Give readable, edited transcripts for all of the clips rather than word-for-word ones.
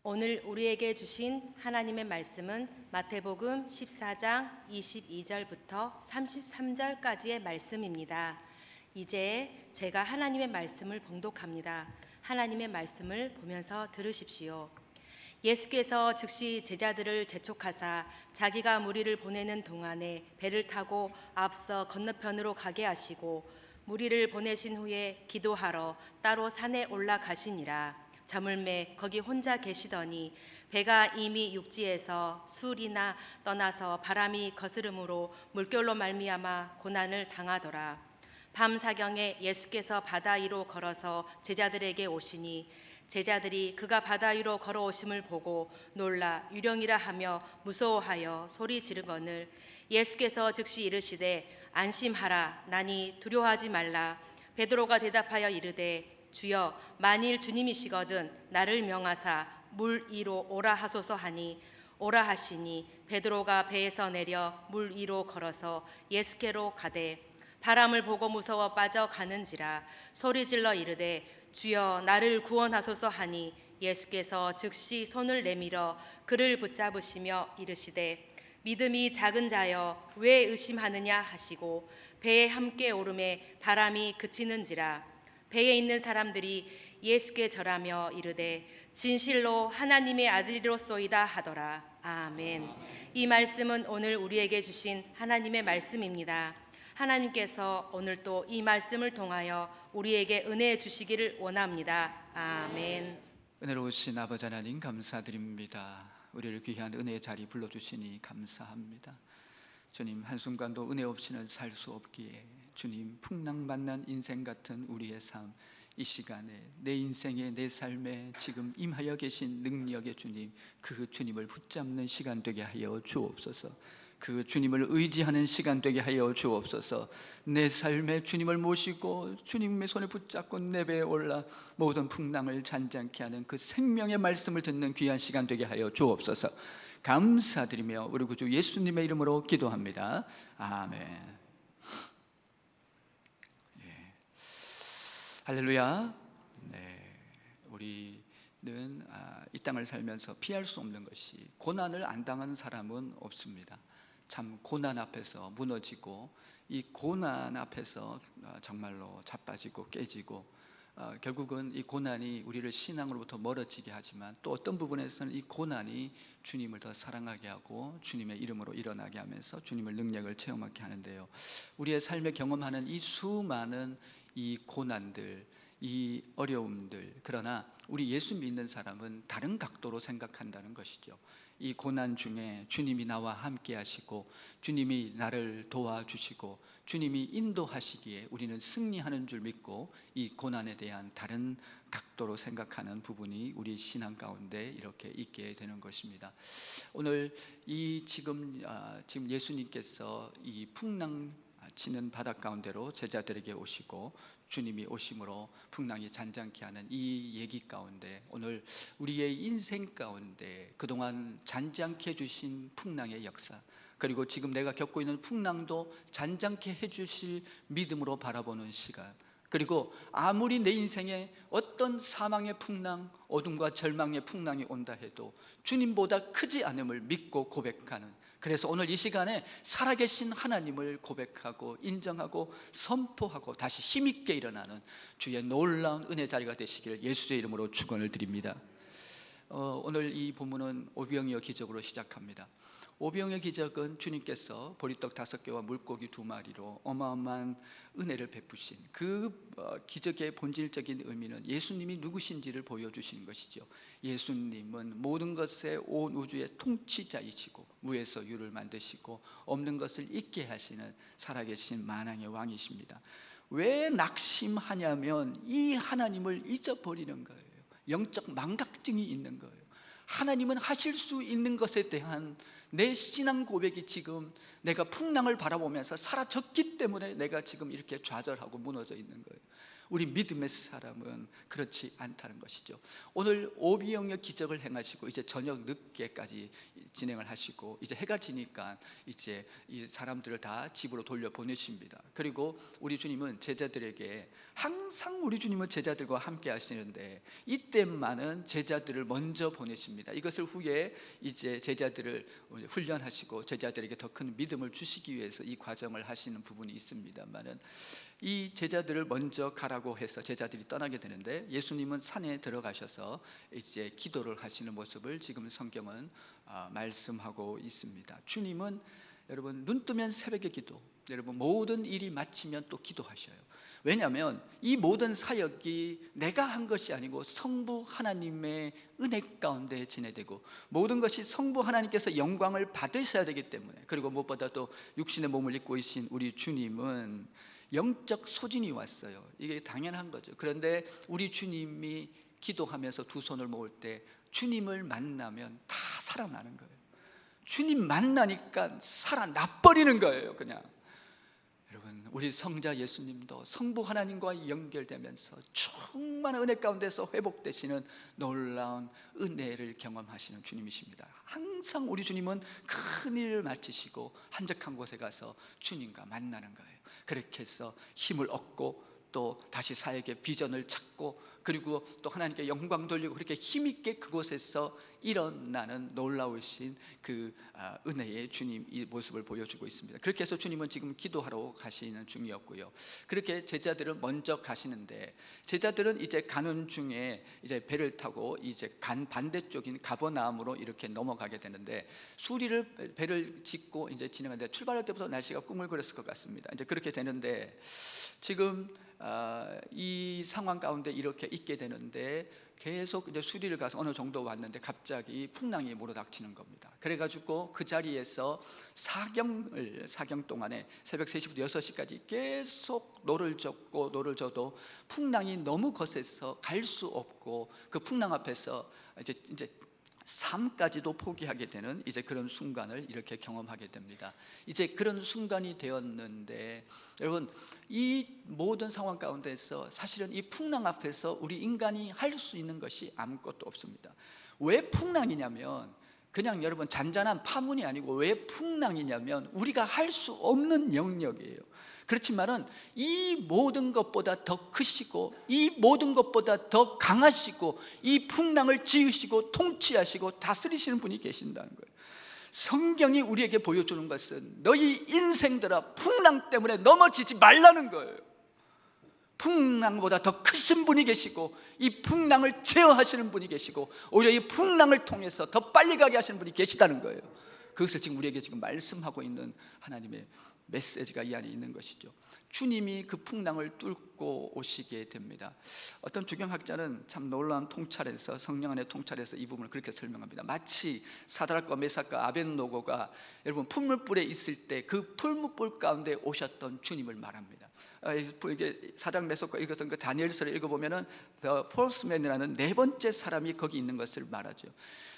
오늘 우리에게 주신 하나님의 말씀은 마태복음 14장 22절부터 33절까지의 말씀입니다. 이제 제가 하나님의 말씀을 봉독합니다. 하나님의 말씀을 보면서 들으십시오. 예수께서 즉시 제자들을 재촉하사 자기가 무리를 보내는 동안에 배를 타고 앞서 건너편으로 가게 하시고 무리를 보내신 후에 기도하러 따로 산에 올라가시니라. 저물매 거기 혼자 계시더니 배가 이미 육지에서 술이나 떠나서 바람이 거스름으로 물결로 말미암아 고난을 당하더라. 밤 사경에 예수께서 바다 위로 걸어서 제자들에게 오시니 제자들이 그가 바다 위로 걸어오심을 보고 놀라 유령이라 하며 무서워하여 소리 지르거늘 예수께서 즉시 이르시되 안심하라 나니 두려워하지 말라. 베드로가 대답하여 이르되 주여 만일 주님이시거든 나를 명하사 물 위로 오라 하소서 하니 오라 하시니 베드로가 배에서 내려 물 위로 걸어서 예수께로 가되 바람을 보고 무서워 빠져가는지라 소리질러 이르되 주여 나를 구원하소서 하니 예수께서 즉시 손을 내밀어 그를 붙잡으시며 이르시되 믿음이 작은 자여 왜 의심하느냐 하시고 배에 함께 오름에 바람이 그치는지라. 배에 있는 사람들이 예수께 절하며 이르되 진실로 하나님의 아들이로소이다 하더라. 아멘. 이 말씀은 오늘 우리에게 주신 하나님의 말씀입니다. 하나님께서 오늘 또 이 말씀을 통하여 우리에게 은혜 주시기를 원합니다. 아멘. 은혜로우신 아버지 하나님 감사드립니다. 우리를 귀한 은혜의 자리 불러주시니 감사합니다. 주님 한순간도 은혜 없이는 살 수 없기에 주님 풍랑 만난 인생 같은 우리의 삶 이 시간에 내 인생에 내 삶에 지금 임하여 계신 능력의 주님 그 주님을 붙잡는 시간 되게 하여 주옵소서. 그 주님을 의지하는 시간 되게 하여 주옵소서. 내 삶에 주님을 모시고 주님의 손에 붙잡고 내 배에 올라 모든 풍랑을 잔잔케 하는 그 생명의 말씀을 듣는 귀한 시간 되게 하여 주옵소서. 감사드리며 우리 구주 예수님의 이름으로 기도합니다. 아멘. 할렐루야. 네, 우리는 이 땅을 살면서 피할 수 없는 것이 고난을 안 당하는 사람은 없습니다. 참 고난 앞에서 무너지고 이 고난 앞에서 정말로 자빠지고 깨지고 결국은 이 고난이 우리를 신앙으로부터 멀어지게 하지만 또 어떤 부분에서는 이 고난이 주님을 더 사랑하게 하고 주님의 이름으로 일어나게 하면서 주님의 능력을 체험하게 하는데요. 우리의 삶에 경험하는 이 수많은 이 고난들, 이 어려움들, 그러나 우리 예수 믿는 사람은 다른 각도로 생각한다는 것이죠. 이 고난 중에 주님이 나와 함께 하시고 주님이 나를 도와주시고 주님이 인도하시기에 우리는 승리하는 줄 믿고 이 고난에 대한 다른 각도로 생각하는 부분이 우리 신앙 가운데 이렇게 있게 되는 것입니다. 오늘 이 지금 예수님께서 이 풍랑 치는 바다 가운데로 제자들에게 오시고 주님이 오심으로 풍랑이 잔잔케 하는 이 얘기 가운데 오늘 우리의 인생 가운데 그동안 잔잔케 해주신 풍랑의 역사 그리고 지금 내가 겪고 있는 풍랑도 잔잔케 해주실 믿음으로 바라보는 시간 그리고 아무리 내 인생에 어떤 사망의 풍랑 어둠과 절망의 풍랑이 온다 해도 주님보다 크지 않음을 믿고 고백하는 그래서 오늘 이 시간에 살아계신 하나님을 고백하고 인정하고 선포하고 다시 힘있게 일어나는 주의 놀라운 은혜 자리가 되시기를 예수의 이름으로 축원을 드립니다. 오늘 이 본문은 오병이어 기적으로 시작합니다. 오병이어 기적은 주님께서 보리떡 5개와 물고기 2마리로 어마어마한 은혜를 베푸신 그 기적의 본질적인 의미는 예수님이 누구신지를 보여주시는 것이죠. 예수님은 모든 것의 온 우주의 통치자이시고 무에서 유를 만드시고 없는 것을 있게 하시는 살아계신 만왕의 왕이십니다. 왜 낙심하냐면 이 하나님을 잊어버리는 거예요. 영적 망각증이 있는 거예요. 하나님은 하실 수 있는 것에 대한 내 신앙 고백이 지금 내가 풍랑을 바라보면서 사라졌기 때문에 내가 지금 이렇게 좌절하고 무너져 있는 거예요. 우리 믿음의 사람은 그렇지 않다는 것이죠. 오늘 오비영역 기적을 행하시고 이제 저녁 늦게까지 진행을 하시고 이제 해가 지니까 이제 이 사람들을 다 집으로 돌려 보내십니다. 그리고 우리 주님은 제자들에게 항상 우리 주님은 제자들과 함께 하시는데 이때만은 제자들을 먼저 보내십니다. 이것을 후에 이제 제자들을 훈련하시고 제자들에게 더 큰 믿음을 주시기 위해서 이 과정을 하시는 부분이 있습니다만은 이 제자들을 먼저 가라고 해서 제자들이 떠나게 되는데 예수님은 산에 들어가셔서 이제 기도를 하시는 모습을 지금 성경은 말씀하고 있습니다. 주님은 여러분 눈 뜨면 새벽에 기도, 여러분 모든 일이 마치면 또 기도하셔요. 왜냐하면 이 모든 사역이 내가 한 것이 아니고 성부 하나님의 은혜 가운데 지내되고 모든 것이 성부 하나님께서 영광을 받으셔야 되기 때문에, 그리고 무엇보다 또 육신의 몸을 입고 계신 우리 주님은 영적 소진이 왔어요. 이게 당연한 거죠. 그런데 우리 주님이 기도하면서 두 손을 모을 때 주님을 만나면 다 살아나는 거예요. 주님 만나니까 살아나버리는 거예요. 그냥 여러분, 우리 성자 예수님도 성부 하나님과 연결되면서 충만한 은혜 가운데서 회복되시는 놀라운 은혜를 경험하시는 주님이십니다. 항상 우리 주님은 큰 일을 마치시고 한적한 곳에 가서 주님과 만나는 거예요. 그렇게 해서 힘을 얻고 또 다시 사역의 비전을 찾고 그리고 또 하나님께 영광 돌리고 그렇게 힘있게 그곳에서 일어나는 놀라우신 그 은혜의 주님 이 모습을 보여주고 있습니다. 그렇게 해서 주님은 지금 기도하러 가시는 중이었고요. 그렇게 제자들은 먼저 가시는데 제자들은 이제 가는 중에 이제 배를 타고 이제 반대쪽인 가버나움으로 이렇게 넘어가게 되는데 수리를 배를 짓고 이제 진행하는데 출발할 때부터 날씨가 꾸물거렸을 것 같습니다. 이제 그렇게 되는데 지금 이 상황 가운데 이렇게 있게 되는데 계속 이제 수리를 가서 어느 정도 왔는데 갑자기 풍랑이 몰아닥치는 겁니다. 그래가지고 그 자리에서 사경 동안에 새벽 3시부터 6시까지 계속 노를 젓도 풍랑이 너무 거세서 갈 수 없고 그 풍랑 앞에서 이제 삶까지도 포기하게 되는 이제 그런 순간을 이렇게 경험하게 됩니다. 이제 그런 순간이 되었는데 여러분 이 모든 상황 가운데서 사실은 이 풍랑 앞에서 우리 인간이 할 수 있는 것이 아무것도 없습니다. 왜 풍랑이냐면 그냥 여러분 잔잔한 파문이 아니고 왜 풍랑이냐면 우리가 할 수 없는 영역이에요. 그렇지만은 이 모든 것보다 더 크시고 이 모든 것보다 더 강하시고 이 풍랑을 지으시고 통치하시고 다스리시는 분이 계신다는 거예요. 성경이 우리에게 보여주는 것은 너희 인생들아 풍랑 때문에 넘어지지 말라는 거예요. 풍랑보다 더 크신 분이 계시고 이 풍랑을 제어하시는 분이 계시고 오히려 이 풍랑을 통해서 더 빨리 가게 하시는 분이 계시다는 거예요. 그것을 지금 우리에게 지금 말씀하고 있는 하나님의 메시지가 이 안에 있는 것이죠. 주님이 그 풍랑을 뚫고 오시게 됩니다. 어떤 주경학자는 참 놀라운 통찰에서 성령 안의 통찰에서 이 부분을 그렇게 설명합니다. 마치 사드락과 메삭과 아벳노고가 여러분 풀무불에 있을 때 그 풀무불 가운데 오셨던 주님을 말합니다. 이게 사드락 메삭과 읽었던 그 다니엘서를 읽어보면은 The Fourth Man이라는 네 번째 사람이 거기 있는 것을 말하죠.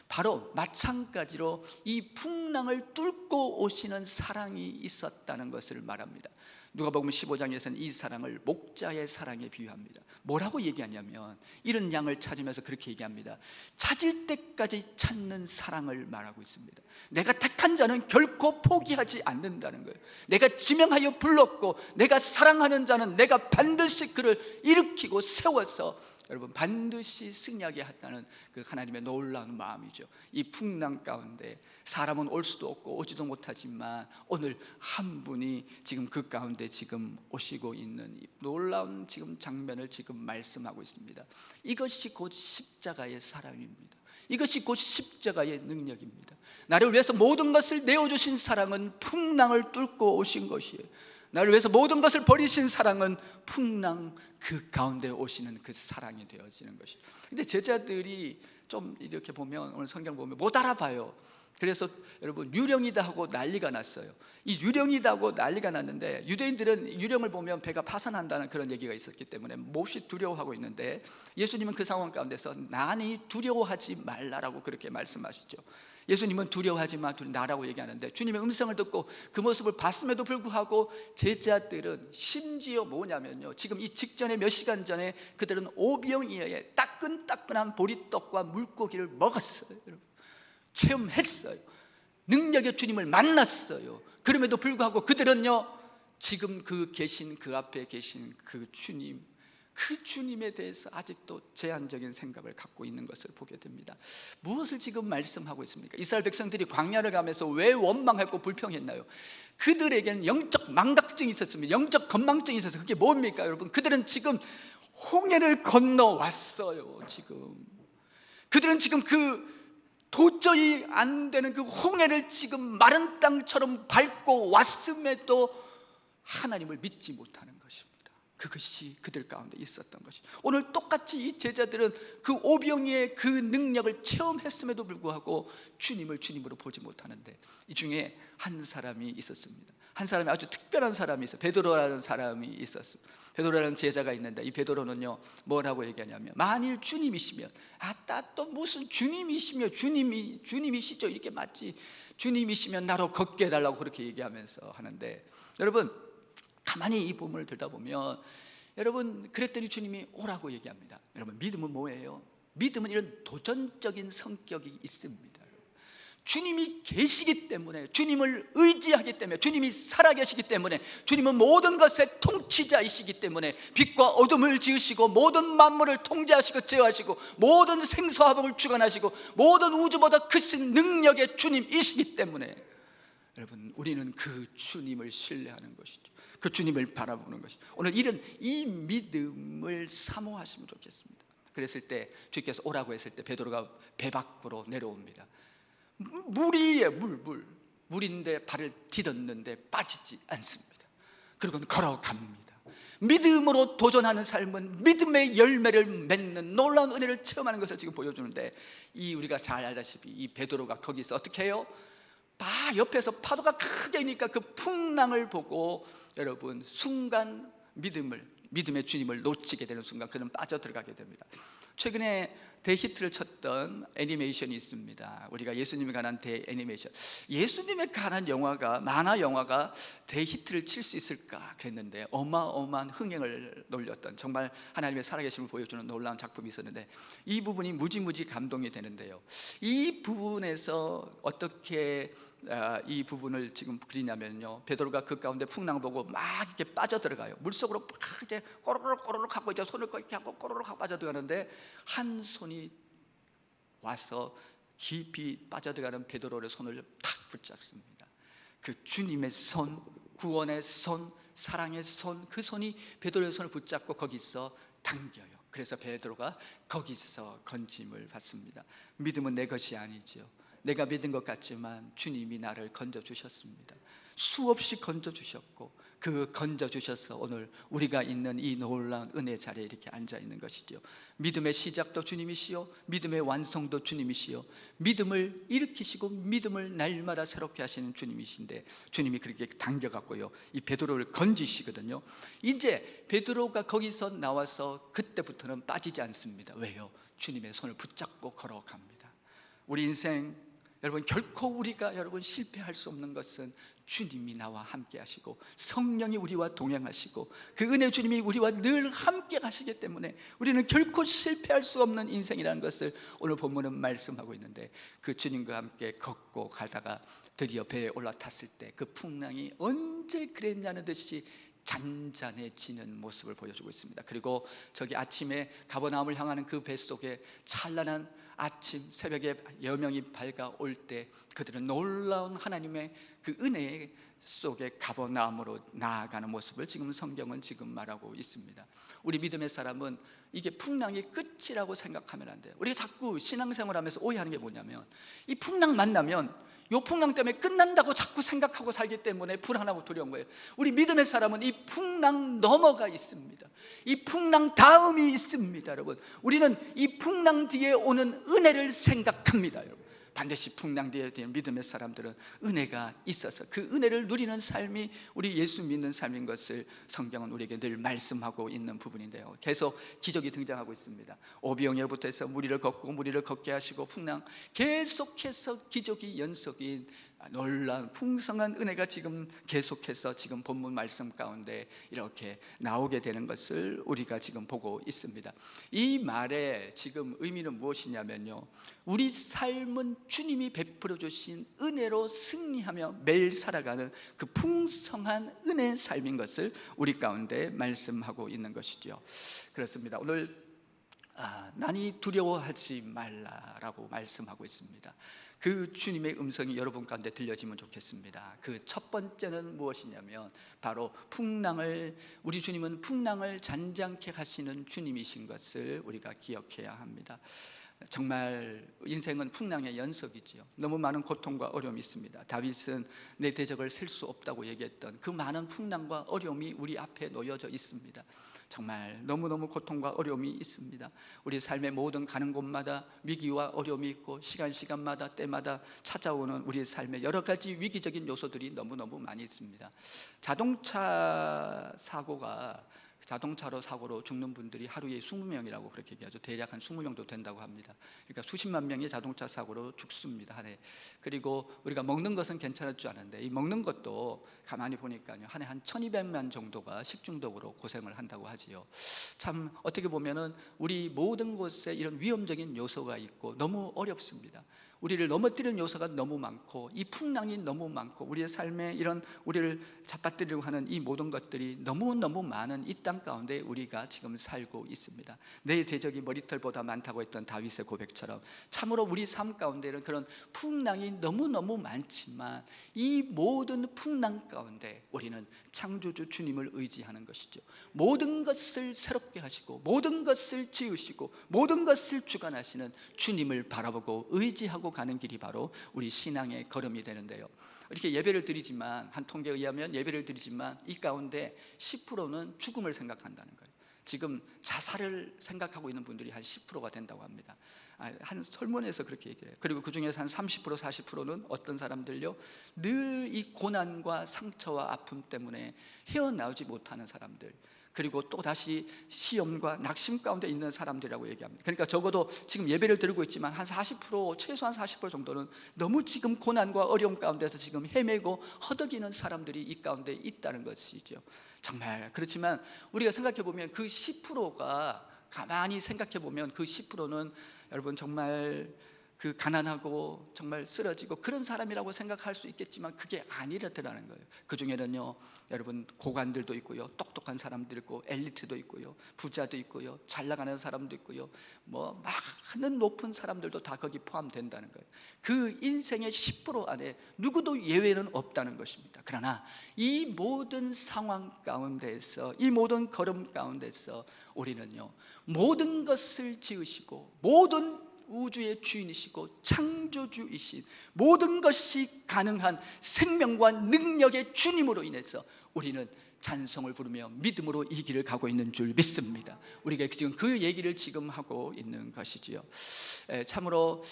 바로 마찬가지로 이 풍랑을 뚫고 오시는 사랑이 있었다는 것을 말합니다. 누가복음 15장에서는 이 사랑을 목자의 사랑에 비유합니다. 뭐라고 얘기하냐면 이런 양을 찾으면서 그렇게 얘기합니다. 찾을 때까지 찾는 사랑을 말하고 있습니다. 내가 택한 자는 결코 포기하지 않는다는 거예요. 내가 지명하여 불렀고 내가 사랑하는 자는 내가 반드시 그를 일으키고 세워서 여러분 반드시 승리하게 한다는 그 하나님의 놀라운 마음이죠. 이 풍랑 가운데 사람은 올 수도 없고 오지도 못하지만 오늘 한 분이 지금 그 가운데 지금 오시고 있는 이 놀라운 지금 장면을 지금 말씀하고 있습니다. 이것이 곧 십자가의 사랑입니다. 이것이 곧 십자가의 능력입니다. 나를 위해서 모든 것을 내어주신 사랑은 풍랑을 뚫고 오신 것이에요. 나를 위해서 모든 것을 버리신 사랑은 풍랑 그 가운데 오시는 그 사랑이 되어지는 것이죠. 근데 제자들이 좀 이렇게 보면 오늘 성경 보면 못 알아봐요. 그래서 여러분 유령이다 하고 난리가 났어요. 이 유령이다 하고 난리가 났는데 유대인들은 유령을 보면 배가 파산한다는 그런 얘기가 있었기 때문에 몹시 두려워하고 있는데 예수님은 그 상황 가운데서 난이 두려워하지 말라라고 그렇게 말씀하시죠. 예수님은 두려워하지 마, 나라고 얘기하는데 주님의 음성을 듣고 그 모습을 봤음에도 불구하고 제자들은 심지어 뭐냐면요, 지금 이 직전에 몇 시간 전에 그들은 오병이어의 따끈따끈한 보리떡과 물고기를 먹었어요. 여러분, 체험했어요. 능력의 주님을 만났어요. 그럼에도 불구하고 그들은요, 지금 그 앞에 계신 그 주님에 대해서 아직도 제한적인 생각을 갖고 있는 것을 보게 됩니다. 무엇을 지금 말씀하고 있습니까? 이스라엘 백성들이 광야를 가면서 왜 원망했고 불평했나요? 그들에게는 영적 망각증이 있었습니다. 영적 건망증이 있어서. 그게 뭡니까 여러분? 그들은 지금 홍해를 건너왔어요. 그들은 지금 그 도저히 안 되는 그 홍해를 지금 마른 땅처럼 밟고 왔음에도 하나님을 믿지 못하는 것입니다. 그것이 그들 가운데 있었던 것이. 오늘 똑같이 이 제자들은 그 오병이의 그 능력을 체험했음에도 불구하고 주님을 주님으로 보지 못하는데, 이 중에 한 사람이 있었습니다. 한 사람이, 아주 특별한 사람이 있어요. 베드로라는 사람이 있었어요. 베드로라는 제자가 있는데, 이 베드로는요 뭐라고 얘기하냐면, 만일 주님이시면, 아따 또 무슨 주님이시며, 주님이시죠, 이렇게 맞지, 주님이시면 나로 걷게 해달라고 그렇게 얘기하면서 하는데, 여러분 가만히 이 본문을 들다 보면, 여러분 그랬더니 주님이 오라고 얘기합니다. 여러분, 믿음은 뭐예요? 믿음은 이런 도전적인 성격이 있습니다. 주님이 계시기 때문에, 주님을 의지하기 때문에, 주님이 살아계시기 때문에, 주님은 모든 것의 통치자이시기 때문에 빛과 어둠을 지으시고 모든 만물을 통제하시고 제어하시고 모든 생사화복을 주관하시고 모든 우주보다 크신 능력의 주님이시기 때문에, 여러분 우리는 그 주님을 신뢰하는 것이죠. 그 주님을 바라보는 것이죠. 오늘 이 믿음을 사모하시면 좋겠습니다. 그랬을 때, 주께서 오라고 했을 때 베드로가 배 밖으로 내려옵니다. 물이에요, 물인데 발을 디뎠는데 빠지지 않습니다. 그리고는 걸어갑니다. 믿음으로 도전하는 삶은 믿음의 열매를 맺는 놀라운 은혜를 체험하는 것을 지금 보여주는데, 우리가 잘 알다시피 이 베드로가 거기서 어떻게 해요? 옆에서 파도가 크게 니까 그 풍랑을 보고, 여러분 순간 믿음의 주님을 놓치게 되는 순간 그는 빠져들어가게 됩니다. 최근에 대히트를 쳤던 애니메이션이 있습니다. 우리가 예수님에 관한 대애니메이션, 예수님에 관한 영화가, 만화 영화가 대히트를 칠 수 있을까 그랬는데 어마어마한 흥행을 놀렸던, 정말 하나님의 살아계심을 보여주는 놀라운 작품이 있었는데, 이 부분이 무지무지 감동이 되는데요, 이 부분에서 어떻게 이 부분을 지금 그리냐면요, 베드로가 그 가운데 풍랑을 보고 막 이렇게 빠져들어가요. 물속으로 막 이제 꼬르륵 하고 이제 손을 이렇게 하고 꼬르륵 하고 빠져들어가는데, 한 손이 와서 깊이 빠져들어가는 베드로의 손을 탁 붙잡습니다. 그 주님의 손, 구원의 손, 사랑의 손, 그 손이 베드로의 손을 붙잡고 거기서 당겨요. 그래서 베드로가 거기서 건짐을 받습니다. 믿음은 내 것이 아니죠. 내가 믿은 것 같지만 주님이 나를 건져주셨습니다. 수없이 건져주셨고, 그 건져주셔서 오늘 우리가 있는 이 놀라운 은혜 자리에 이렇게 앉아있는 것이죠. 믿음의 시작도 주님이시요, 믿음의 완성도 주님이시요, 믿음을 일으키시고 믿음을 날마다 새롭게 하시는 주님이신데, 주님이 그렇게 당겨갖고요 이 베드로를 건지시거든요. 이제 베드로가 거기서 나와서 그때부터는 빠지지 않습니다. 왜요? 주님의 손을 붙잡고 걸어갑니다. 우리 인생, 여러분 결코 우리가 실패할 수 없는 것은 주님이 나와 함께 하시고 성령이 우리와 동행하시고 그 은혜 주님이 우리와 늘 함께 하시기 때문에 우리는 결코 실패할 수 없는 인생이라는 것을 오늘 본문은 말씀하고 있는데, 그 주님과 함께 걷고 가다가 드디어 배에 올라탔을 때 그 풍랑이 언제 그랬냐는 듯이 잔잔해지는 모습을 보여주고 있습니다. 그리고 저기 아침에 가버나움을 향하는 그 뱃속에 찬란한 아침 새벽에 여명이 밝아올 때 그들은 놀라운 하나님의 그 은혜 속에 가버나움으로 나아가는 모습을 지금 성경은 지금 말하고 있습니다. 우리 믿음의 사람은 이게 풍랑이 끝이라고 생각하면 안 돼요. 우리가 자꾸 신앙생활하면서 오해하는 게 뭐냐면, 이 풍랑 만나면 이 풍랑 때문에 끝난다고 자꾸 생각하고 살기 때문에 불안하고 두려운 거예요. 우리 믿음의 사람은 이 풍랑 너머가 있습니다. 이 풍랑 다음이 있습니다. 여러분, 우리는 이 풍랑 뒤에 오는 은혜를 생각합니다. 여러분, 반드시 풍랑되어야 되는 믿음의 사람들은 은혜가 있어서 그 은혜를 누리는 삶이 우리 예수 믿는 삶인 것을 성경은 우리에게 늘 말씀하고 있는 부분인데요. 계속 기적이 등장하고 있습니다. 오병이어부터 해서 무리를 걷고 무리를 걷게 하시고 풍랑, 계속해서 기적이 연속인 놀라운 풍성한 은혜가 지금 계속해서 지금 본문 말씀 가운데 이렇게 나오게 되는 것을 우리가 지금 보고 있습니다. 이 말의 지금 의미는 무엇이냐면요, 우리 삶은 주님이 베풀어 주신 은혜로 승리하며 매일 살아가는 그 풍성한 은혜의 삶인 것을 우리 가운데 말씀하고 있는 것이죠. 그렇습니다. 오늘 난이 두려워하지 말라라고 말씀하고 있습니다. 그 주님의 음성이 여러분 가운데 들려지면 좋겠습니다. 그 첫 번째는 무엇이냐면 바로 우리 주님은 풍랑을 잔잔케 하시는 주님이신 것을 우리가 기억해야 합니다. 정말 인생은 풍랑의 연속이지요. 너무 많은 고통과 어려움이 있습니다. 다윗은 내 대적을 셀 수 없다고 얘기했던 그 많은 풍랑과 어려움이 우리 앞에 놓여져 있습니다. 정말 너무너무 고통과 어려움이 있습니다. 우리 삶의 모든 가는 곳마다 위기와 어려움이 있고 시간마다 때마다 찾아오는 우리 삶의 여러 가지 위기적인 요소들이 너무너무 많이 있습니다. 자동차로 사고로 죽는 분들이 하루에 20명이라고 그렇게 얘기하죠. 대략 한 20명도 된다고 합니다. 그러니까 수십만 명이 자동차 사고로 죽습니다, 한 해. 그리고 우리가 먹는 것은 괜찮을 줄 아는데 이 먹는 것도 가만히 보니까요, 한 해 한 1200만 정도가 식중독으로 고생을 한다고 하지요. 참 어떻게 보면은 우리 모든 곳에 이런 위험적인 요소가 있고 너무 어렵습니다. 우리를 넘어뜨리는 요소가 너무 많고 이 풍랑이 너무 많고 우리의 삶에 이런 우리를 잡아뜨리려고 하는 이 모든 것들이 너무너무 많은 이 땅 가운데 우리가 지금 살고 있습니다. 내 대적이 머리털보다 많다고 했던 다윗의 고백처럼 참으로 우리 삶 가운데는 그런 풍랑이 너무너무 많지만 이 모든 풍랑 가운데 우리는 창조주 주님을 의지하는 것이죠. 모든 것을 새롭게 하시고 모든 것을 지으시고 모든 것을 주관하시는 주님을 바라보고 의지하고 가는 길이 바로 우리 신앙의 걸음이 되는데요. 이렇게 예배를 드리지만, 한 통계에 의하면 예배를 드리지만 이 가운데 10%는 죽음을 생각한다는 거예요. 지금 자살을 생각하고 있는 분들이 한 10%가 된다고 합니다. 한 설문에서 그렇게 얘기해요. 그리고 그 중에서 한 30%, 40%는 어떤 사람들요, 늘 이 고난과 상처와 아픔 때문에 헤어나오지 못하는 사람들, 그리고 또 다시 시험과 낙심 가운데 있는 사람들이라고 얘기합니다. 그러니까 적어도 지금 예배를 드리고 있지만 한 40%, 최소한 40% 정도는 너무 지금 고난과 어려움 가운데서 지금 헤매고 허덕이는 사람들이 이 가운데 있다는 것이죠. 정말 그렇지만 우리가 생각해 보면 그 10%가, 가만히 생각해 보면 그 10%는 여러분 정말 그 가난하고 정말 쓰러지고 그런 사람이라고 생각할 수 있겠지만 그게 아니라더라는 거예요. 그 중에는요, 여러분 고관들도 있고요, 똑똑한 사람도 있고, 엘리트도 있고요, 부자도 있고요, 잘 나가는 사람도 있고요, 뭐 많은 높은 사람들도 다 거기 포함된다는 거예요. 그 인생의 10% 안에 누구도 예외는 없다는 것입니다. 그러나 이 모든 상황 가운데서, 이 모든 걸음 가운데서 우리는요, 모든 것을 지으시고 모든 우주의 주인이시고 창조주이신, 모든 것이 가능한 생명과 능력의 주님으로 인해서 우리는 찬송을 부르며 믿음으로 이 길을 가고 있는 줄 믿습니다. 우리가 지금 그 얘기를 지금 하고 있는 것이지요. 참으로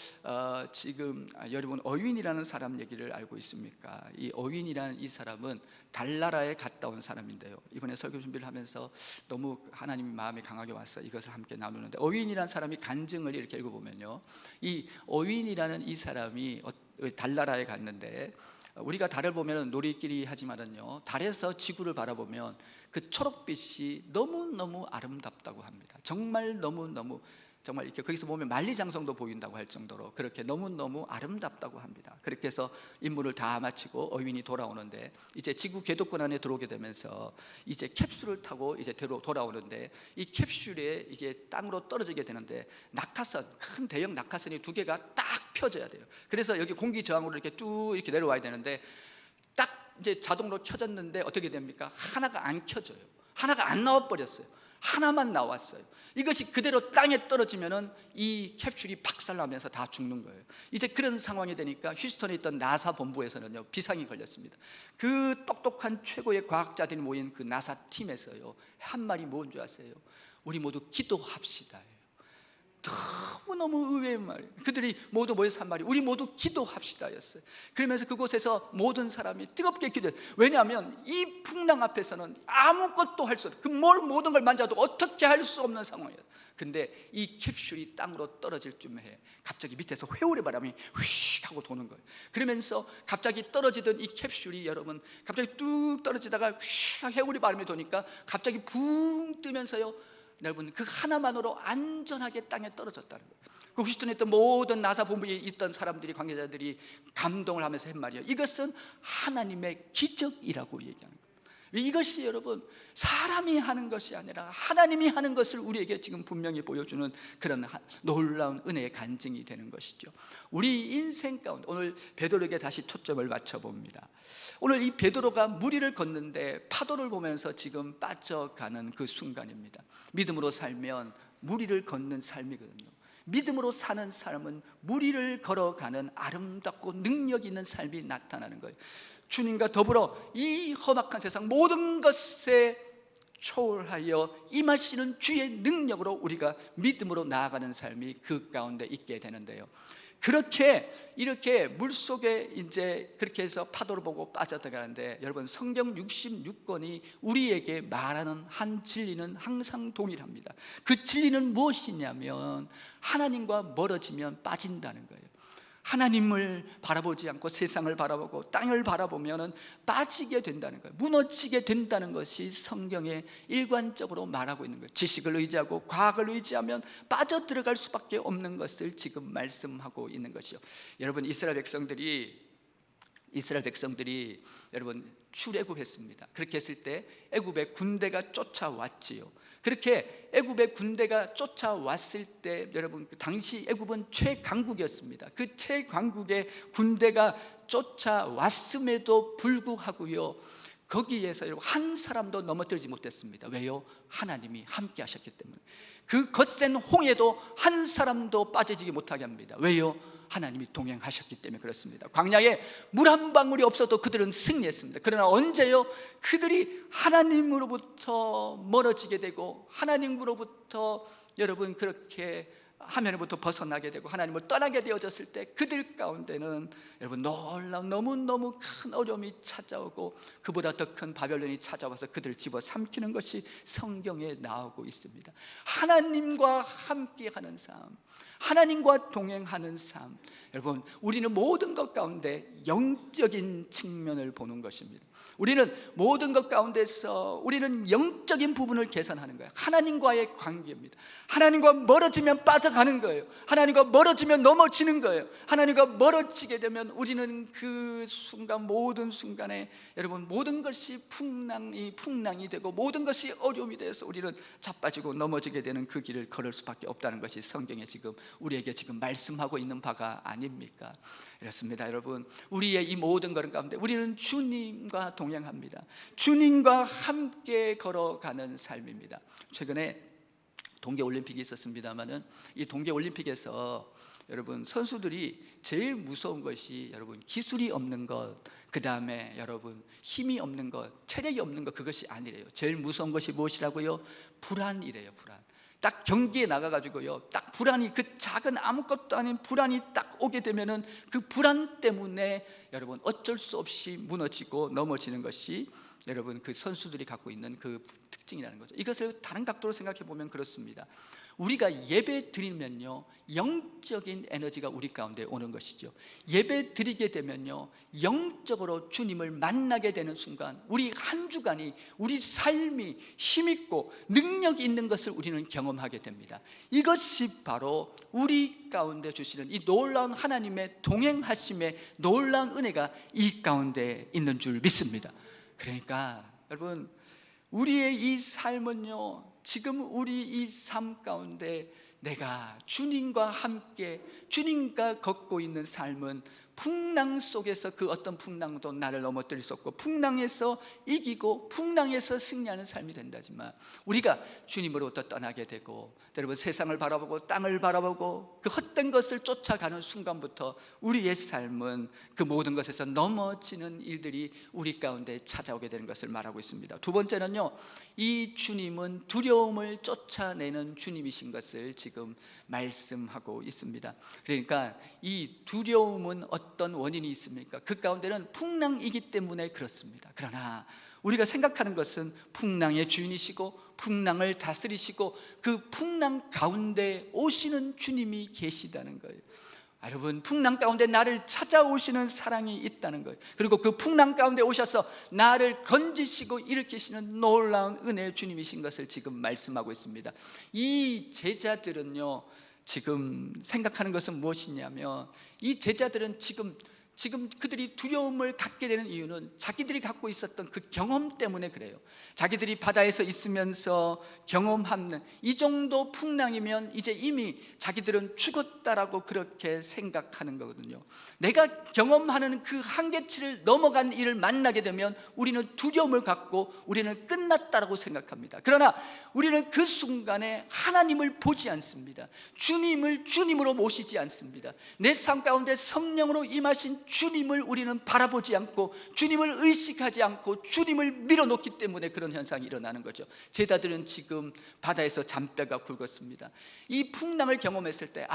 지금 여러분 어윈이라는 사람 얘기를 알고 있습니까? 이 어윈이라는 이 사람은 달나라에 갔다 온 사람인데요, 이번에 설교 준비를 하면서 너무 하나님의 마음이 강하게 와서 이것을 함께 나누는데, 어윈이라는 사람이 간증을 이렇게 읽어보면요, 이 어윈이라는 이 사람이 달나라에 갔는데, 우리가 달을 보면 놀이끼리 하지만은요, 달에서 지구를 바라보면 그 초록빛이 너무너무 아름답다고 합니다. 정말 너무너무, 정말 이렇게 거기서 보면 만리장성도 보인다고 할 정도로 그렇게 너무너무 아름답다고 합니다. 그렇게 해서 임무를 다 마치고 어윈이 돌아오는데, 이제 지구 궤도권 안에 들어오게 되면서 이제 캡슐을 타고 이제 돌아오는데, 이 캡슐에 이게 땅으로 떨어지게 되는데 낙하산, 큰 대형 낙하산이 2개가 딱 펴져야 돼요. 그래서 여기 공기 저항으로 이렇게 쭉 이렇게 내려와야 되는데, 딱 이제 자동으로 켜졌는데 어떻게 됩니까? 하나가 안 켜져요. 하나가 안 나와 버렸어요. 하나만 나왔어요. 이것이 그대로 땅에 떨어지면은 이 캡슐이 박살나면서 다 죽는 거예요. 이제 그런 상황이 되니까 휴스턴에 있던 나사 본부에서는요, 비상이 걸렸습니다. 그 똑똑한 최고의 과학자들이 모인 그 나사 팀에서요, 한 말이 뭔지 아세요? 우리 모두 기도합시다. 너무너무 의외의 말이에요. 그들이 모두 모여서 한 말이 우리 모두 기도합시다 였어요. 그러면서 그곳에서 모든 사람이 뜨겁게 기도해요. 왜냐하면 이 풍랑 앞에서는 아무것도 할 수 없어요. 그 모든 걸 만져도 어떻게 할 수 없는 상황이에요. 근데 이 캡슐이 땅으로 떨어질 쯤에 갑자기 밑에서 회오리 바람이 휙 하고 도는 거예요. 그러면서 갑자기 떨어지던 이 캡슐이 여러분 갑자기 뚝 떨어지다가 휙 회오리 바람이 도니까 갑자기 붕 뜨면서요, 여러분 그 하나만으로 안전하게 땅에 떨어졌다는 거예요. 그 휴스턴에 있던 모든 나사 본부에 있던 사람들이, 관계자들이 감동을 하면서 한 말이에요. 이것은 하나님의 기적이라고 얘기하는 거예요. 이것이 여러분 사람이 하는 것이 아니라 하나님이 하는 것을 우리에게 지금 분명히 보여주는 그런 놀라운 은혜의 간증이 되는 것이죠. 우리 인생 가운데 오늘 베드로에게 다시 초점을 맞춰봅니다. 오늘 이 베드로가 무리를 걷는데 파도를 보면서 지금 빠져가는 그 순간입니다. 믿음으로 살면 무리를 걷는 삶이거든요. 믿음으로 사는 삶은 무리를 걸어가는 아름답고 능력 있는 삶이 나타나는 거예요. 주님과 더불어 이 험악한 세상 모든 것에 초월하여 임하시는 주의 능력으로 우리가 믿음으로 나아가는 삶이 그 가운데 있게 되는데요. 이렇게 물속에 이제 그렇게 해서 파도를 보고 빠져들어가는데, 여러분 성경 66권이 우리에게 말하는 한 진리는 항상 동일합니다. 그 진리는 무엇이냐면 하나님과 멀어지면 빠진다는 거예요. 하나님을 바라보지 않고 세상을 바라보고 땅을 바라보면 빠지게 된다는 거예요. 무너지게 된다는 것이 성경에 일관적으로 말하고 있는 거예요. 지식을 의지하고 과학을 의지하면 빠져들어갈 수밖에 없는 것을 지금 말씀하고 있는 것이요. 여러분 이스라엘 백성들이 여러분 출애굽했습니다. 그렇게 했을 때 애굽의 군대가 쫓아왔지요. 그렇게 애굽의 군대가 쫓아왔을 때 여러분 그 당시 애굽은 최강국이었습니다. 그 최강국의 군대가 쫓아왔음에도 불구하고요, 거기에서 한 사람도 넘어뜨리지 못했습니다. 왜요? 하나님이 함께 하셨기 때문에. 그 거센 홍해도 한 사람도 빠지지 못하게 합니다. 왜요? 하나님이 동행하셨기 때문에 그렇습니다. 광야에 물 한 방울이 없어도 그들은 승리했습니다. 그러나 언제요? 그들이 하나님으로부터 멀어지게 되고 하나님으로부터 여러분 그렇게 화면으로부터 벗어나게 되고 하나님을 떠나게 되어졌을 때 그들 가운데는 여러분 놀라운 너무너무 큰 어려움이 찾아오고 그보다 더 큰 바벨론이 찾아와서 그들을 집어삼키는 것이 성경에 나오고 있습니다. 하나님과 함께하는 삶, 하나님과 동행하는 삶, 여러분 우리는 모든 것 가운데 영적인 측면을 보는 것입니다. 우리는 모든 것 가운데서 우리는 영적인 부분을 개선하는 거예요. 하나님과의 관계입니다. 하나님과 멀어지면 빠져가는 거예요. 하나님과 멀어지면 넘어지는 거예요. 하나님과 멀어지게 되면 우리는 그 순간 모든 순간에 여러분 모든 것이 풍랑이 되고 모든 것이 어려움이 되어서 우리는 자빠지고 넘어지게 되는 그 길을 걸을 수밖에 없다는 것이 성경에 지금 우리에게 지금 말씀하고 있는 바가 아닙니까? 그렇습니다. 여러분 우리의 이 모든 것 가운데 우리는 주님과 동행합니다. 주님과 함께 걸어가는 삶입니다. 최근에 동계올림픽이 있었습니다만은 이 동계올림픽에서 여러분 선수들이 제일 무서운 것이 여러분 기술이 없는 것, 그 다음에 여러분 힘이 없는 것, 체력이 없는 것, 그것이 아니래요. 제일 무서운 것이 무엇이라고요? 불안이래요. 불안. 딱 경기에 나가가지고요, 딱 불안이, 그 작은 아무것도 아닌 불안이 딱 오게 되면은 그 불안 때문에 여러분 어쩔 수 없이 무너지고 넘어지는 것이 여러분 그 선수들이 갖고 있는 그 특징이라는 거죠. 이것을 다른 각도로 생각해 보면 그렇습니다. 우리가 예배 드리면요 영적인 에너지가 우리 가운데 오는 것이죠. 예배 드리게 되면요 영적으로 주님을 만나게 되는 순간 우리 한 주간이, 우리 삶이 힘있고 능력이 있는 것을 우리는 경험하게 됩니다. 이것이 바로 우리 가운데 주시는 이 놀라운 하나님의 동행하심의 놀라운 은혜가 이 가운데 있는 줄 믿습니다. 그러니까 여러분 우리의 이 삶은요, 지금 우리 이 삶 가운데 내가 주님과 함께 주님과 걷고 있는 삶은 풍랑 속에서 그 어떤 풍랑도 나를 넘어뜨릴 수 없고, 풍랑에서 이기고 풍랑에서 승리하는 삶이 된다지만, 우리가 주님으로부터 떠나게 되고 여러분 세상을 바라보고 땅을 바라보고 그 헛된 것을 쫓아가는 순간부터 우리의 삶은 그 모든 것에서 넘어지는 일들이 우리 가운데 찾아오게 되는 것을 말하고 있습니다. 두 번째는요, 이 주님은 두려움을 쫓아내는 주님이신 것을 지금 말씀하고 있습니다. 그러니까 이 두려움은 어떤 원인이 있습니까? 그 가운데는 풍랑이기 때문에 그렇습니다. 그러나 우리가 생각하는 것은 풍랑의 주인이시고 풍랑을 다스리시고 그 풍랑 가운데 오시는 주님이 계시다는 거예요. 여러분, 풍랑 가운데 나를 찾아오시는 사랑이 있다는 거예요. 그리고 그 풍랑 가운데 오셔서 나를 건지시고 일으키시는 놀라운 은혜의 주님이신 것을 지금 말씀하고 있습니다. 이 제자들은요, 지금 생각하는 것은 무엇이냐면, 이 제자들은 지금 그들이 두려움을 갖게 되는 이유는 자기들이 갖고 있었던 그 경험 때문에 그래요. 자기들이 바다에서 있으면서 경험하는 이 정도 풍랑이면 이제 이미 자기들은 죽었다라고 그렇게 생각하는 거거든요. 내가 경험하는 그 한계치를 넘어간 일을 만나게 되면 우리는 두려움을 갖고 우리는 끝났다라고 생각합니다. 그러나 우리는 그 순간에 하나님을 보지 않습니다. 주님을 주님으로 모시지 않습니다. 내 삶 가운데 성령으로 임하신 주님을 우리는 바라보지 않고 주님을 의식하지 않고 주님을 밀어놓기 때문에 그런 현상이 일어나는 거죠. 제자들은 지금 바다에서 잔뼈가 굵었습니다. 이 풍랑을 경험했을 때,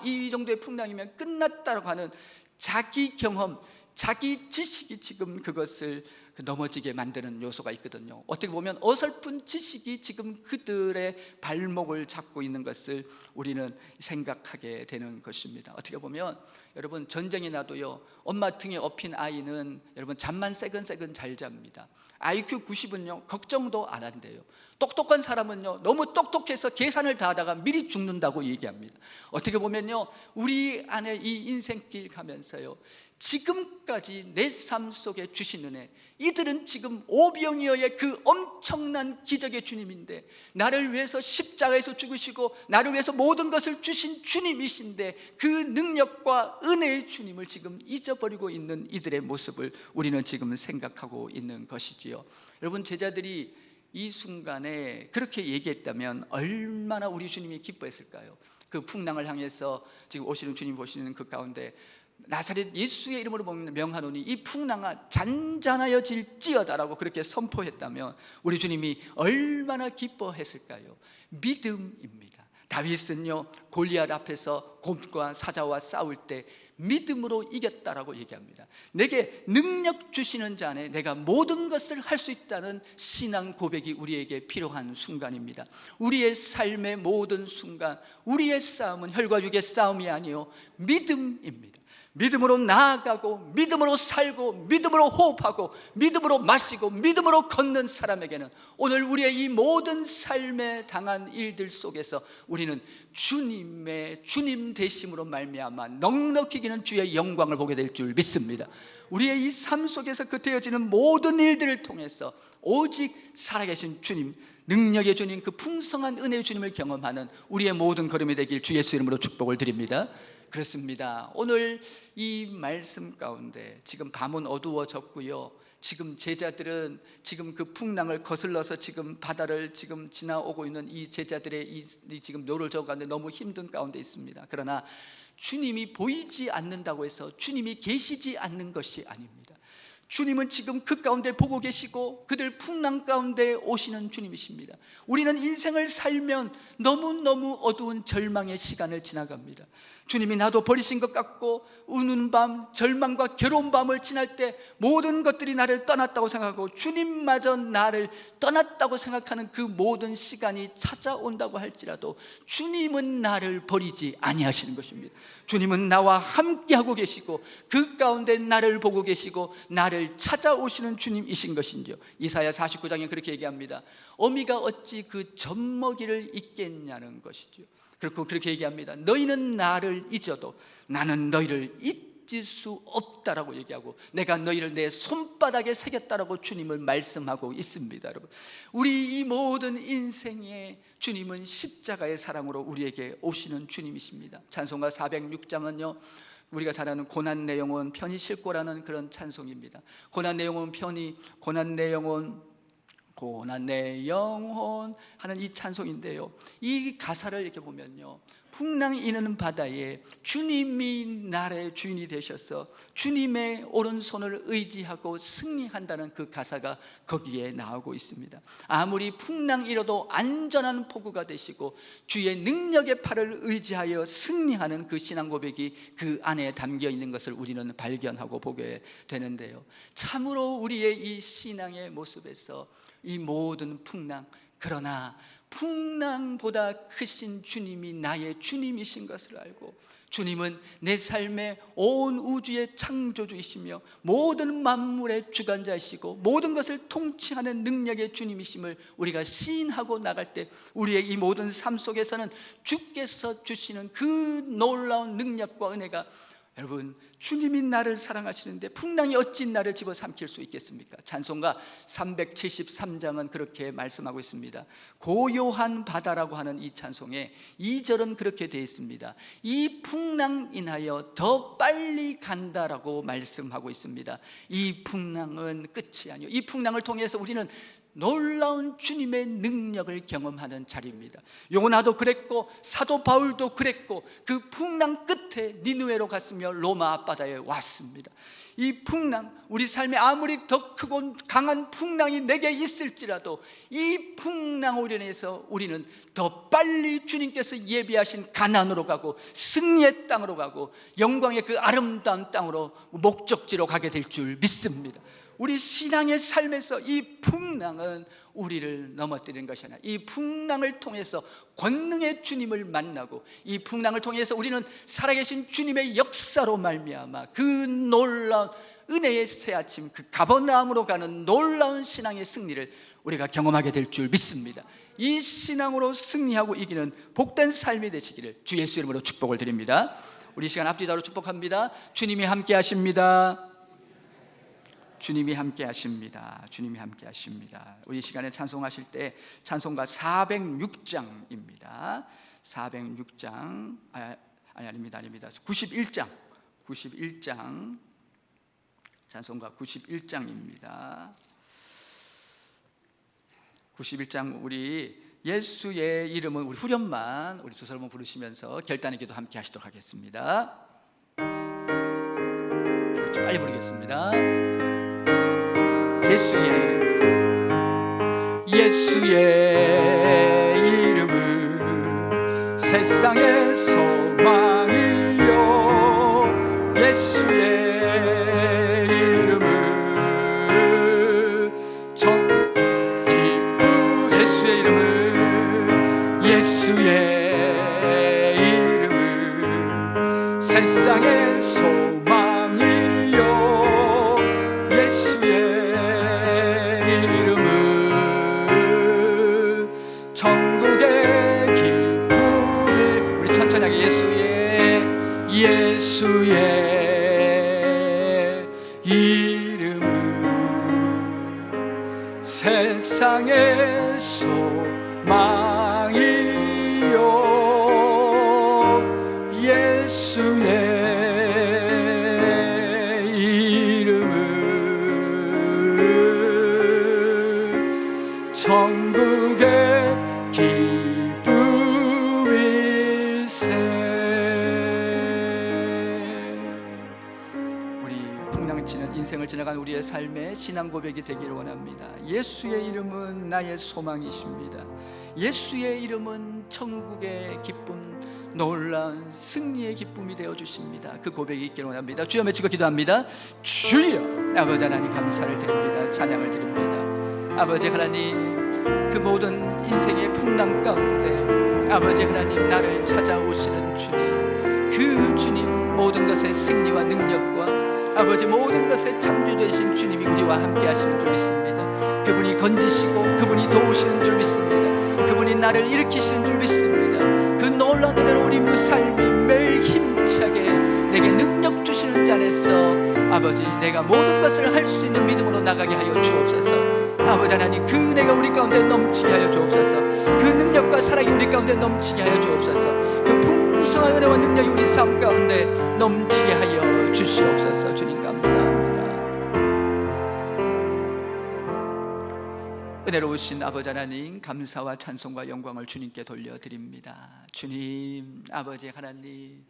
이 정도의 풍랑이면 끝났다고 하는 자기 경험, 자기 지식이 지금 그것을 넘어지게 만드는 요소가 있거든요. 어떻게 보면 어설픈 지식이 지금 그들의 발목을 잡고 있는 것을 우리는 생각하게 되는 것입니다. 어떻게 보면 여러분, 전쟁이 나도요, 엄마 등에 업힌 아이는 여러분 잠만 새근새근 잘 잡니다. IQ 90은요 걱정도 안 한대요. 똑똑한 사람은요 너무 똑똑해서 계산을 다 하다가 미리 죽는다고 얘기합니다. 어떻게 보면요, 우리 안에 이 인생길 가면서요, 지금까지 내 삶 속에 주신 은혜, 이들은 지금 오병이어의 그 엄청난 기적의 주님인데, 나를 위해서 십자가에서 죽으시고 나를 위해서 모든 것을 주신 주님이신데, 그 능력과 은혜의 주님을 지금 잊어버리고 있는 이들의 모습을 우리는 지금 생각하고 있는 것이지요. 여러분, 제자들이 이 순간에 그렇게 얘기했다면 얼마나 우리 주님이 기뻐했을까요? 그 풍랑을 향해서 지금 오시는 주님 보시는 그 가운데 나사렛 예수의 이름으로 명하노니 이 풍랑아 잔잔하여질지어다라고 그렇게 선포했다면 우리 주님이 얼마나 기뻐했을까요? 믿음입니다. 다윗은요, 골리앗 앞에서 곰과 사자와 싸울 때 믿음으로 이겼다라고 얘기합니다. 내게 능력 주시는 자 안에 내가 모든 것을 할 수 있다는 신앙 고백이 우리에게 필요한 순간입니다. 우리의 삶의 모든 순간, 우리의 싸움은 혈과 육의 싸움이 아니요 믿음입니다. 믿음으로 나아가고 믿음으로 살고 믿음으로 호흡하고 믿음으로 마시고 믿음으로 걷는 사람에게는 오늘 우리의 이 모든 삶에 당한 일들 속에서 우리는 주님 되심으로 말미암아 넉넉히 기는 주의 영광을 보게 될 줄 믿습니다. 우리의 이 삶 속에서 그 되어지는 모든 일들을 통해서 오직 살아계신 주님, 능력의 주님, 그 풍성한 은혜의 주님을 경험하는 우리의 모든 걸음이 되길 주 예수 이름으로 축복을 드립니다. 그렇습니다. 오늘 이 말씀 가운데 지금 밤은 어두워졌고요, 지금 제자들은 지금 그 풍랑을 거슬러서 지금 바다를 지금 지나오고 있는 이 제자들의 이 지금 노를 저어가는데 너무 힘든 가운데 있습니다. 그러나 주님이 보이지 않는다고 해서 주님이 계시지 않는 것이 아닙니다. 주님은 지금 그 가운데 보고 계시고 그들 풍랑 가운데 오시는 주님이십니다. 우리는 인생을 살면 너무너무 어두운 절망의 시간을 지나갑니다. 주님이 나도 버리신 것 같고 우는 밤, 절망과 괴로운 밤을 지날 때 모든 것들이 나를 떠났다고 생각하고 주님마저 나를 떠났다고 생각하는 그 모든 시간이 찾아온다고 할지라도 주님은 나를 버리지 아니하시는 것입니다. 주님은 나와 함께하고 계시고 그 가운데 나를 보고 계시고 나를 찾아오시는 주님이신 것인지요. 이사야 49장에 그렇게 얘기합니다. 어미가 어찌 그 젖먹이를 잊겠냐는 것이죠. 그리고 그렇게 얘기합니다. 너희는 나를 잊어도 나는 너희를 잊을 수 없다라고 얘기하고 내가 너희를 내 손바닥에 새겼다라고 주님을 말씀하고 있습니다. 여러분, 우리 이 모든 인생에 주님은 십자가의 사랑으로 우리에게 오시는 주님이십니다. 찬송가 406장은요 우리가 잘 아는 고난 내 영혼 편히 싣고라는 그런 찬송입니다. 고난 내 영혼 편히, 고난 내 영혼, 고난 내 영혼 하는 이 찬송인데요, 이 가사를 이렇게 보면요, 풍랑이 이는 바다에 주님이 나의 주인이 되셔서 주님의 오른손을 의지하고 승리한다는 그 가사가 거기에 나오고 있습니다. 아무리 풍랑 일어도 안전한 포구가 되시고 주의 능력의 팔을 의지하여 승리하는 그 신앙 고백이 그 안에 담겨 있는 것을 우리는 발견하고 보게 되는데요, 참으로 우리의 이 신앙의 모습에서 이 모든 풍랑, 그러나 풍랑보다 크신 주님이 나의 주님이신 것을 알고, 주님은 내 삶의 온 우주의 창조주이시며 모든 만물의 주관자이시고 모든 것을 통치하는 능력의 주님이심을 우리가 시인하고 나갈 때, 우리의 이 모든 삶 속에서는 주께서 주시는 그 놀라운 능력과 은혜가, 여러분, 주님이 나를 사랑하시는데 풍랑이 어찌 나를 집어삼킬 수 있겠습니까? 찬송가 373장은 그렇게 말씀하고 있습니다. 고요한 바다라고 하는 이 찬송에 2절은 그렇게 되어 있습니다. 이 풍랑 인하여 더 빨리 간다라고 말씀하고 있습니다. 이 풍랑은 끝이 아니요, 이 풍랑을 통해서 우리는 놀라운 주님의 능력을 경험하는 자리입니다. 요나도 그랬고 사도 바울도 그랬고 그 풍랑 끝에 니느웨로 갔으며 로마 앞바다에 왔습니다. 이 풍랑, 우리 삶에 아무리 더 크고 강한 풍랑이 내게 있을지라도 이 풍랑으로 인해서 우리는 더 빨리 주님께서 예비하신 가나안으로 가고 승리의 땅으로 가고 영광의 그 아름다운 땅으로 목적지로 가게 될 줄 믿습니다. 우리 신앙의 삶에서 이 풍랑은 우리를 넘어뜨리는 것이 아니라 이 풍랑을 통해서 권능의 주님을 만나고, 이 풍랑을 통해서 우리는 살아계신 주님의 역사로 말미암아 그 놀라운 은혜의 새아침, 그 가버나움으로 가는 놀라운 신앙의 승리를 우리가 경험하게 될 줄 믿습니다. 이 신앙으로 승리하고 이기는 복된 삶이 되시기를 주 예수 이름으로 축복을 드립니다. 우리 시간 앞뒤자로 축복합니다. 주님이 함께 하십니다. 주님이 함께 하십니다. 주님이 함께 하십니다. 우리 시간에 찬송하실 때 찬송가 406장입니다. 406장 아닙니다. 91장 찬송가 91장입니다. 91장 우리 예수의 이름은 우리 후렴만 우리 두 사람을 부르시면서 결단의 기도 함께 하시도록 하겠습니다. 좀 빨리 부르겠습니다. 예수의 이름은 세상의 소망이요, 예수의 이름은 예수의 이름은 세상의 소망이요, 예수의 천국의 기쁨이, 우리 천천히 하게 예수의 이름은 세상의 소망이요, 예수의 이름은 천국의 기쁨일세. 우리 풍랑치는 인생을 지나간 우리의 삶의 신앙 고백이 되기를 원합니다. 예수의 이름은 나의 소망이십니다. 예수의 이름은 천국의 기쁨, 놀라운 승리의 기쁨이 되어주십니다. 그 고백이 있기를 원합니다. 주여 외치고 기도합니다. 주여, 아버지 하나님 감사를 드립니다. 찬양을 드립니다. 아버지 하나님, 그 모든 인생의 풍랑 가운데 아버지 하나님 나를 찾아오시는 주님, 그 주님 모든 것의 승리와 능력과 아버지 모든 것의 창조되신 주님이 우리와 함께 하시는 줄 믿습니다. 그분이 건지시고 그분이 도우시는 줄 믿습니다. 그분이 나를 일으키시는 줄 믿습니다. 그 놀라운 은혜로 우리 삶이 매일 힘차게 내게 능력 주시는 자 안에서 아버지 내가 모든 것을 할 수 있는 믿음으로 나가게 하여 주옵소서. 아버지 하나님, 그 은혜가 우리 가운데 넘치게 하여 주옵소서. 그 능력과 사랑이 우리 가운데 넘치게 하여 주옵소서. 그 풍성한 은혜와 능력이 우리 삶 가운데 넘치게 하여 주시옵소서. 주님 감사합니다. 은혜로우신 아버지 하나님, 감사와 찬송과 영광을 주님께 돌려드립니다. 주님, 아버지 하나님,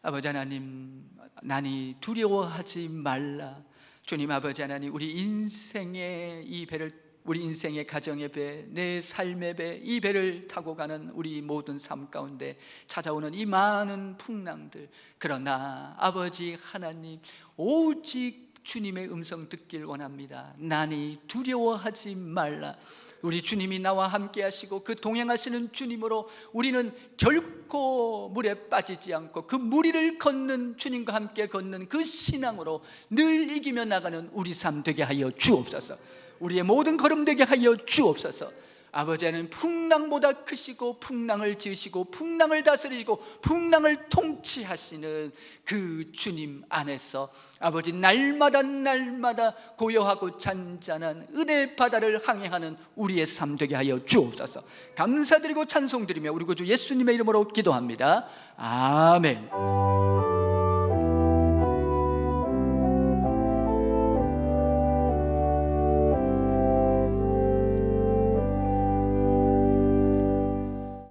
아버지 하나님, 나니 두려워하지 말라. 주님 아버지 하나님, 우리 인생의 이 배를, 우리 인생의 가정의 배, 내 삶의 배, 이 배를 타고 가는 우리 모든 삶 가운데 찾아오는 이 많은 풍랑들, 그러나 아버지 하나님, 오직 주님의 음성 듣길 원합니다. 나니 두려워하지 말라. 우리 주님이 나와 함께 하시고 그 동행하시는 주님으로 우리는 결코 물에 빠지지 않고 그 무리를 걷는, 주님과 함께 걷는 그 신앙으로 늘 이기며 나가는 우리 삶 되게 하여 주옵소서. 우리의 모든 걸음 되게 하여 주옵소서. 아버지는 풍랑보다 크시고 풍랑을 지으시고 풍랑을 다스리시고 풍랑을 통치하시는 그 주님 안에서 아버지 날마다 고요하고 잔잔한 은혜 바다를 항해하는 우리의 삶 되게 하여 주옵소서. 감사드리고 찬송드리며 우리 구주 예수님의 이름으로 기도합니다. 아멘.